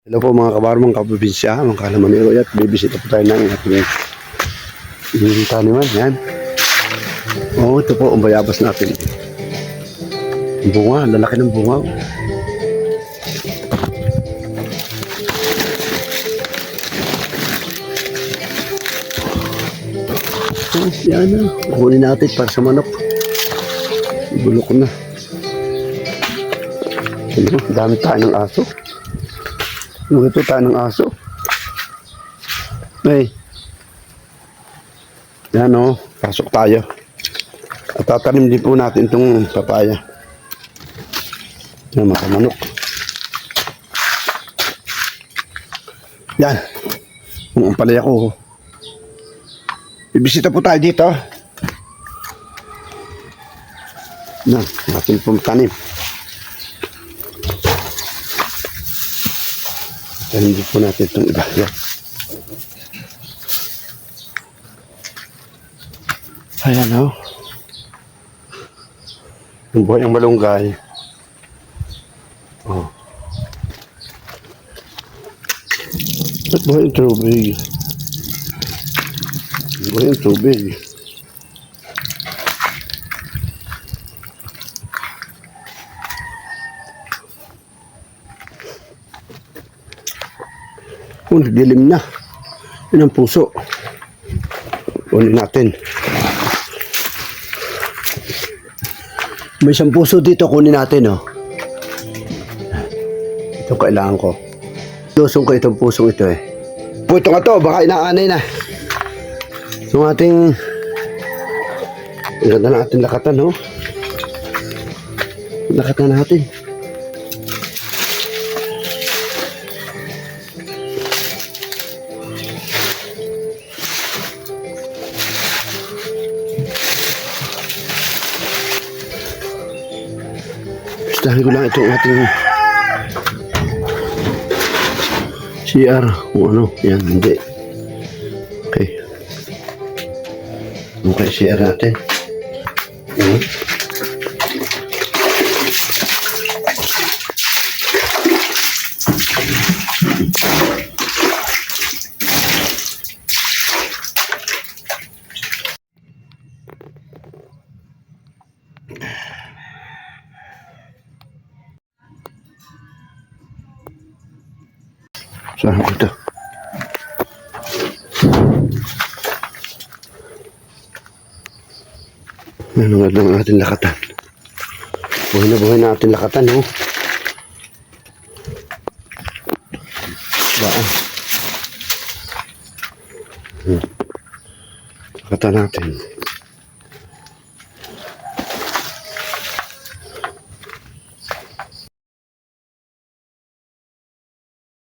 Hello po mga kabarmang kaprobinsya, mga kalamanero at bibisita po tayo ng ating taniman. Yan. Ito po ang bayabas natin. Bunga, lalaki ng bunga. Yan na, kunin natin para sa manok. Bulok na. Dami tayo ng aso. Ito tayo ng aso. Ay. Yan o. Pasok tayo. At tatanim din po natin itong papaya. Yan mga manok. Yan. Ang palaya ko. Bibisita po tayo dito. Yan. Natin po tanim. Tanim po natin itong iba. Yan. Ayan o. Yung buhay ng malunggay. Oh. Ba't buhay yung tubig? Buhay yung tubig. Nagdilim na. Yun ang puso. Kunin natin. May isang puso dito. Kunin natin, oh. Ito kailangan ko. Lusong ko itong pusong ito, eh. Puto nga to. Baka inaanay na. Yung ating... Ang ganda na ating lakatan, oh. Lakatan natin. Gustahin ko lang itong ating CR. Kung ano, yan, hindi. Okay. Okay, CR natin. Saan ko ito? Nanungad ng ating lakatan. Buhay na ating lakatan, oh. Baan. Lakatan natin.